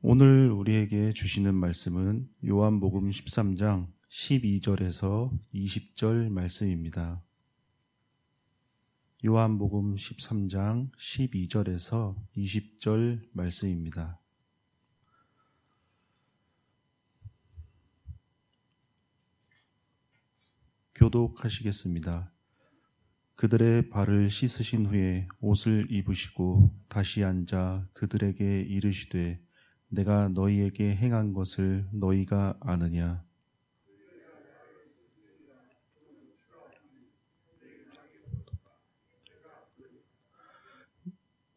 오늘 우리에게 주시는 말씀은 요한복음 13장 12절에서 20절 말씀입니다. 요한복음 13장 12절에서 20절 말씀입니다. 교독하시겠습니다. 그들의 발을 씻으신 후에 옷을 입으시고 다시 앉아 그들에게 이르시되 내가 너희에게 행한 것을 너희가 아느냐?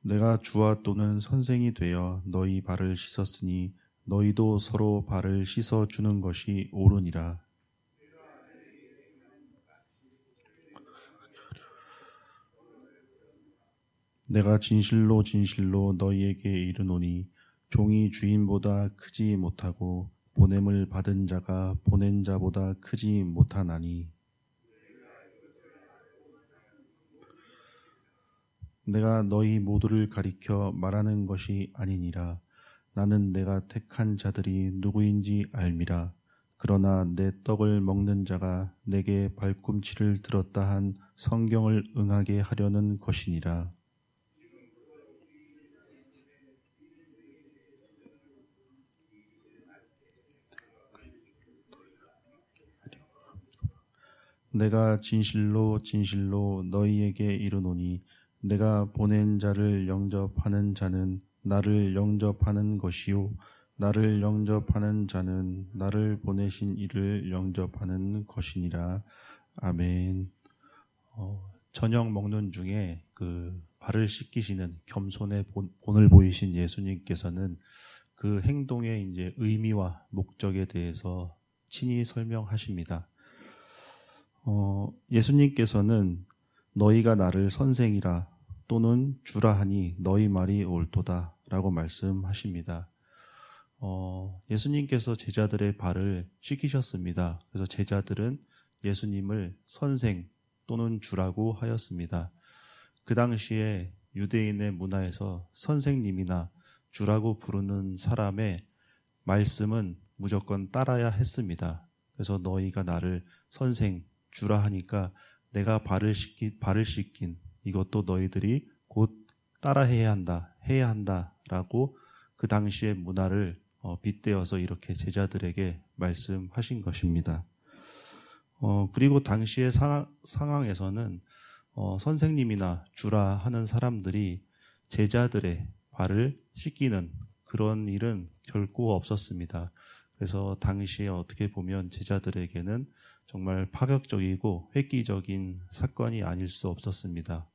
내가 주와 또는 선생이 되어 너희 발을 씻었으니 너희도 서로 발을 씻어 주는 것이 옳으니라. 내가 진실로 진실로 너희에게 이르노니 종이 주인보다 크지 못하고 보냄을 받은 자가 보낸 자보다 크지 못하나니 내가 너희 모두를 가리켜 말하는 것이 아니니라. 나는 내가 택한 자들이 누구인지 알미라. 그러나 내 떡을 먹는 자가 내게 발꿈치를 들었다 한 성경을 응하게 하려는 것이니라. 내가 진실로 진실로 너희에게 이르노니 내가 보낸 자를 영접하는 자는 나를 영접하는 것이요 나를 영접하는 자는 나를 보내신 이를 영접하는 것이니라. 아멘. 저녁 먹는 중에 발을 씻기시는 겸손의 본을 보이신 예수님께서는 그 행동의 이제 의미와 목적에 대해서 친히 설명하십니다. 예수님께서는 너희가 나를 선생이라 또는 주라 하니 너희 말이 옳도다 라고 말씀하십니다. 예수님께서 제자들의 발을 씻기셨습니다. 그래서 제자들은 예수님을 선생 또는 주라고 하였습니다. 그 당시에 유대인의 문화에서 선생님이나 주라고 부르는 사람의 말씀은 무조건 따라야 했습니다. 그래서 너희가 나를 선생, 주라 하니까 내가 발을 씻긴 이것도 너희들이 곧 따라해야 한다, 해야 한다라고 그 당시의 문화를 빗대어서 이렇게 제자들에게 말씀하신 것입니다. 그리고 당시의 상황에서는 선생님이나 주라 하는 사람들이 제자들의 발을 씻기는 그런 일은 결코 없었습니다. 그래서 당시에 어떻게 보면 제자들에게는 정말 파격적이고 획기적인 사건이 아닐 수 없었습니다.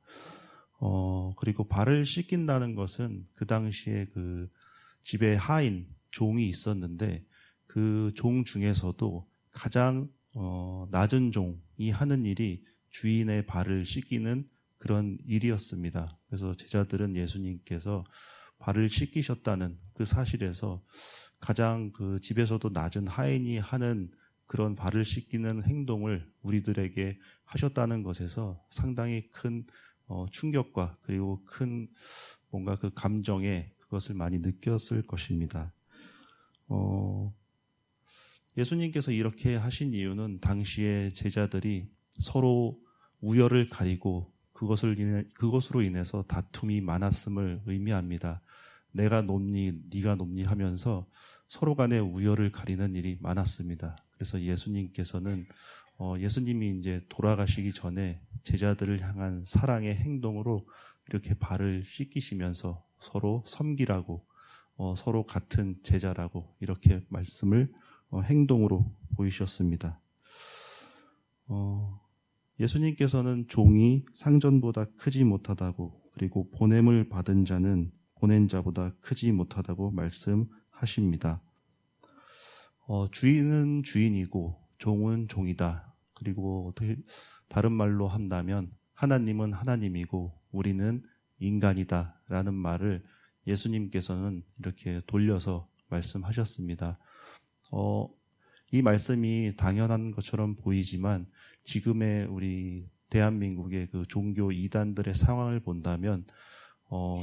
그리고 발을 씻긴다는 것은 그 당시에 그 집에 하인, 종이 있었는데 그 종 중에서도 가장 낮은 종이 하는 일이 주인의 발을 씻기는 그런 일이었습니다. 그래서 제자들은 예수님께서 발을 씻기셨다는 그 사실에서 가장 그 집에서도 낮은 하인이 하는 그런 발을 씻기는 행동을 우리들에게 하셨다는 것에서 상당히 큰 충격과 그리고 큰 뭔가 그 감정에 그것을 많이 느꼈을 것입니다. 예수님께서 이렇게 하신 이유는 당시에 제자들이 서로 우열을 가리고 그것으로 인해서 다툼이 많았음을 의미합니다. 내가 높니 네가 높니 하면서 서로 간의 우열을 가리는 일이 많았습니다. 그래서 예수님께서는 예수님이 이제 돌아가시기 전에 제자들을 향한 사랑의 행동으로 이렇게 발을 씻기시면서 서로 섬기라고 서로 같은 제자라고 이렇게 말씀을 행동으로 보이셨습니다. 예수님께서는 종이 상전보다 크지 못하다고 그리고 보냄을 받은 자는 보낸 자보다 크지 못하다고 말씀하십니다. 주인은 주인이고 종은 종이다. 그리고 다른 말로 한다면 하나님은 하나님이고 우리는 인간이다 라는 말을 예수님께서는 이렇게 돌려서 말씀하셨습니다. 이 말씀이 당연한 것처럼 보이지만 지금의 우리 대한민국의 그 종교 이단들의 상황을 본다면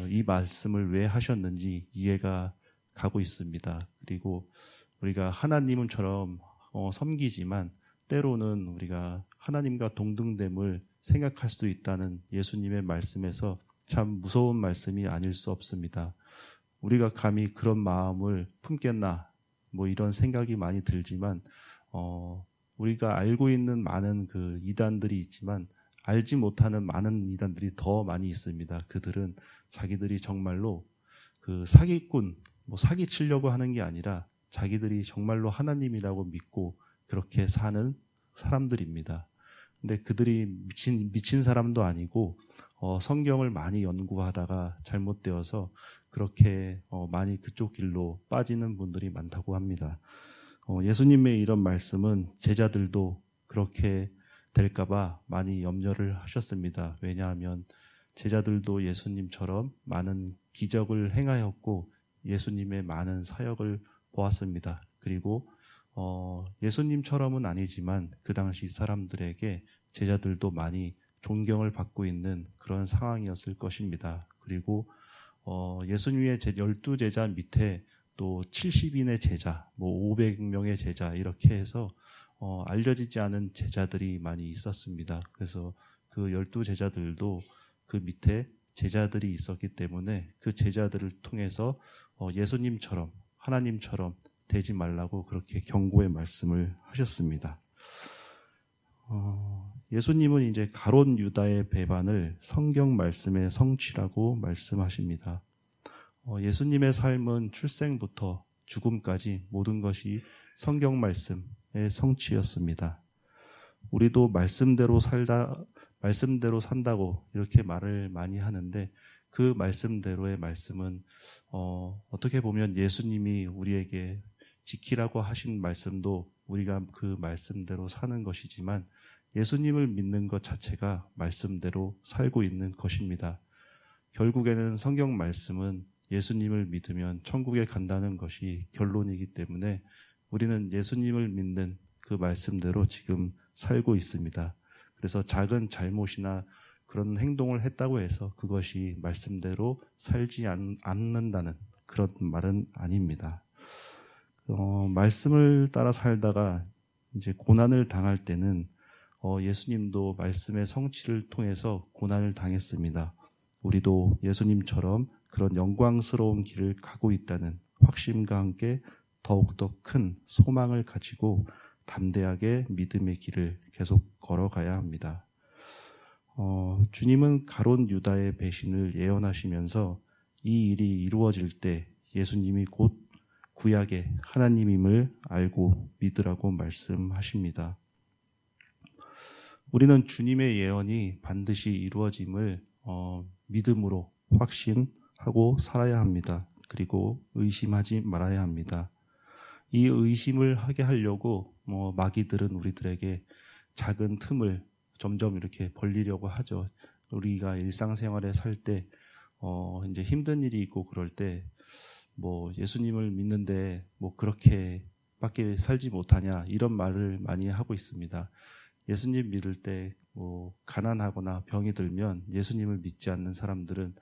이 말씀을 왜 하셨는지 이해가 가고 있습니다. 그리고 우리가 하나님처럼 섬기지만 때로는 우리가 하나님과 동등됨을 생각할 수도 있다는 예수님의 말씀에서 참 무서운 말씀이 아닐 수 없습니다. 우리가 감히 그런 마음을 품겠나 뭐 이런 생각이 많이 들지만 우리가 알고 있는 많은 그 이단들이 있지만 알지 못하는 많은 이단들이 더 많이 있습니다. 그들은 자기들이 정말로 그 사기꾼, 뭐 사기 치려고 하는 게 아니라 자기들이 정말로 하나님이라고 믿고 그렇게 사는 사람들입니다. 근데 그들이 미친 사람도 아니고 성경을 많이 연구하다가 잘못되어서 그렇게 많이 그쪽 길로 빠지는 분들이 많다고 합니다. 예수님의 이런 말씀은 제자들도 그렇게 될까봐 많이 염려를 하셨습니다. 왜냐하면 제자들도 예수님처럼 많은 기적을 행하였고 예수님의 많은 사역을 보았습니다. 그리고 예수님처럼은 아니지만 그 당시 사람들에게 제자들도 많이 존경을 받고 있는 그런 상황이었을 것입니다. 그리고 예수님의 12제자 밑에 또 70인의 제자, 뭐 500명의 제자 이렇게 해서 알려지지 않은 제자들이 많이 있었습니다. 그래서 그 12제자들도 그 밑에 제자들이 있었기 때문에 그 제자들을 통해서 예수님처럼 하나님처럼 되지 말라고 그렇게 경고의 말씀을 하셨습니다. 예수님은 이제 가롯 유다의 배반을 성경 말씀의 성취라고 말씀하십니다. 예수님의 삶은 출생부터 죽음까지 모든 것이 성경 말씀의 성취였습니다. 우리도 말씀대로 산다고 이렇게 말을 많이 하는데 그 말씀대로의 말씀은 어떻게 보면 예수님이 우리에게 지키라고 하신 말씀도 우리가 그 말씀대로 사는 것이지만 예수님을 믿는 것 자체가 말씀대로 살고 있는 것입니다. 결국에는 성경 말씀은 예수님을 믿으면 천국에 간다는 것이 결론이기 때문에 우리는 예수님을 믿는 그 말씀대로 지금 살고 있습니다. 그래서 작은 잘못이나 그런 행동을 했다고 해서 그것이 말씀대로 살지 않는다는 그런 말은 아닙니다. 말씀을 따라 살다가 이제 고난을 당할 때는 예수님도 말씀의 성취를 통해서 고난을 당했습니다. 우리도 예수님처럼 그런 영광스러운 길을 가고 있다는 확신과 함께 더욱더 큰 소망을 가지고 담대하게 믿음의 길을 계속 걸어가야 합니다. 주님은 가롯 유다의 배신을 예언하시면서 이 일이 이루어질 때 예수님이 곧 구약의 하나님임을 알고 믿으라고 말씀하십니다. 우리는 주님의 예언이 반드시 이루어짐을 믿음으로 확신하고 살아야 합니다. 그리고 의심하지 말아야 합니다. 이 의심을 하게 하려고 마귀들은 우리들에게 작은 틈을 점점 이렇게 벌리려고 하죠. 우리가 일상생활에 살 때 이제 힘든 일이 있고 그럴 때 예수님을 믿는데 그렇게밖에 살지 못하냐 이런 말을 많이 하고 있습니다. 예수님 믿을 때 가난하거나 병이 들면 예수님을 믿지 않는 사람들은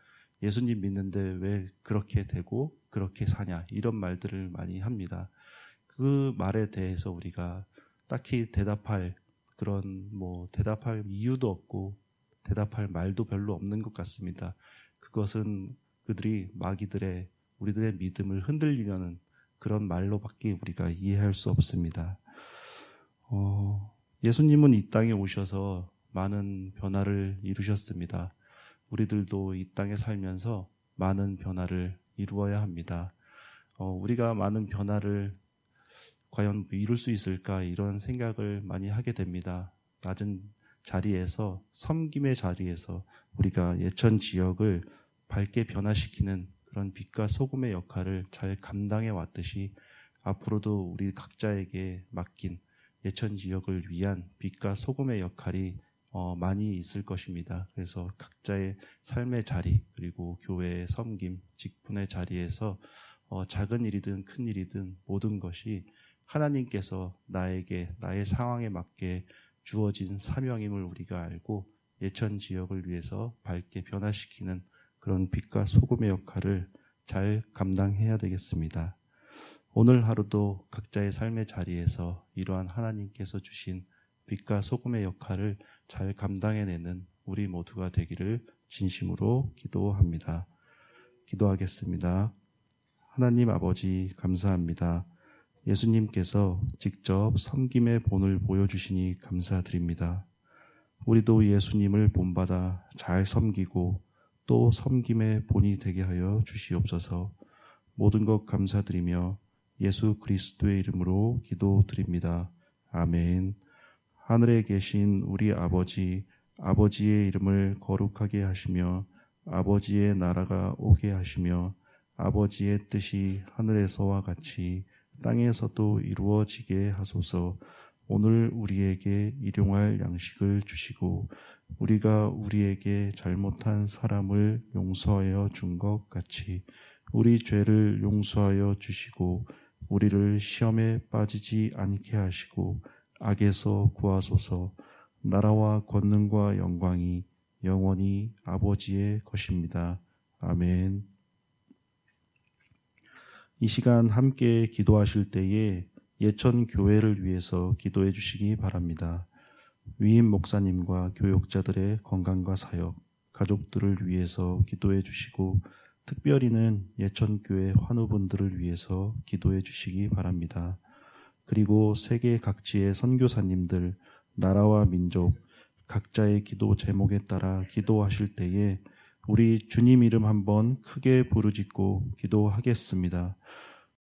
예수님 믿는데 왜 그렇게 되고 그렇게 사냐 이런 말들을 많이 합니다. 그 말에 대해서 우리가 딱히 대답할 이유도 없고 대답할 말도 별로 없는 것 같습니다. 그것은 그들이 우리들의 믿음을 흔들리려는 그런 말로밖에 우리가 이해할 수 없습니다. 예수님은 이 땅에 오셔서 많은 변화를 이루셨습니다. 우리들도 이 땅에 살면서 많은 변화를 이루어야 합니다. 우리가 많은 변화를 과연 이룰 수 있을까 이런 생각을 많이 하게 됩니다. 낮은 자리에서 섬김의 자리에서 우리가 예천 지역을 밝게 변화시키는 그런 빛과 소금의 역할을 잘 감당해 왔듯이 앞으로도 우리 각자에게 맡긴 예천 지역을 위한 빛과 소금의 역할이 많이 있을 것입니다. 그래서 각자의 삶의 자리 그리고 교회의 섬김, 직분의 자리에서 작은 일이든 큰 일이든 모든 것이 하나님께서 나에게 나의 상황에 맞게 주어진 사명임을 우리가 알고 예천 지역을 위해서 밝게 변화시키는 그런 빛과 소금의 역할을 잘 감당해야 되겠습니다. 오늘 하루도 각자의 삶의 자리에서 이러한 하나님께서 주신 빛과 소금의 역할을 잘 감당해내는 우리 모두가 되기를 진심으로 기도합니다. 기도하겠습니다. 하나님 아버지 감사합니다. 예수님께서 직접 섬김의 본을 보여주시니 감사드립니다. 우리도 예수님을 본받아 잘 섬기고 또 섬김의 본이 되게 하여 주시옵소서. 모든 것 감사드리며 예수 그리스도의 이름으로 기도드립니다. 아멘. 하늘에 계신 우리 아버지, 아버지의 이름을 거룩하게 하시며 아버지의 나라가 오게 하시며 아버지의 뜻이 하늘에서와 같이 땅에서도 이루어지게 하소서. 오늘 우리에게 일용할 양식을 주시고 우리가 우리에게 잘못한 사람을 용서하여 준 것 같이 우리 죄를 용서하여 주시고 우리를 시험에 빠지지 않게 하시고 악에서 구하소서. 나라와 권능과 영광이 영원히 아버지의 것입니다. 아멘. 이 시간 함께 기도하실 때에 예천 교회를 위해서 기도해 주시기 바랍니다. 위임 목사님과 교역자들의 건강과 사역, 가족들을 위해서 기도해 주시고 특별히는 예천교회 환우분들을 위해서 기도해 주시기 바랍니다. 그리고 세계 각지의 선교사님들, 나라와 민족, 각자의 기도 제목에 따라 기도하실 때에 우리 주님 이름 한번 크게 부르짖고 기도하겠습니다.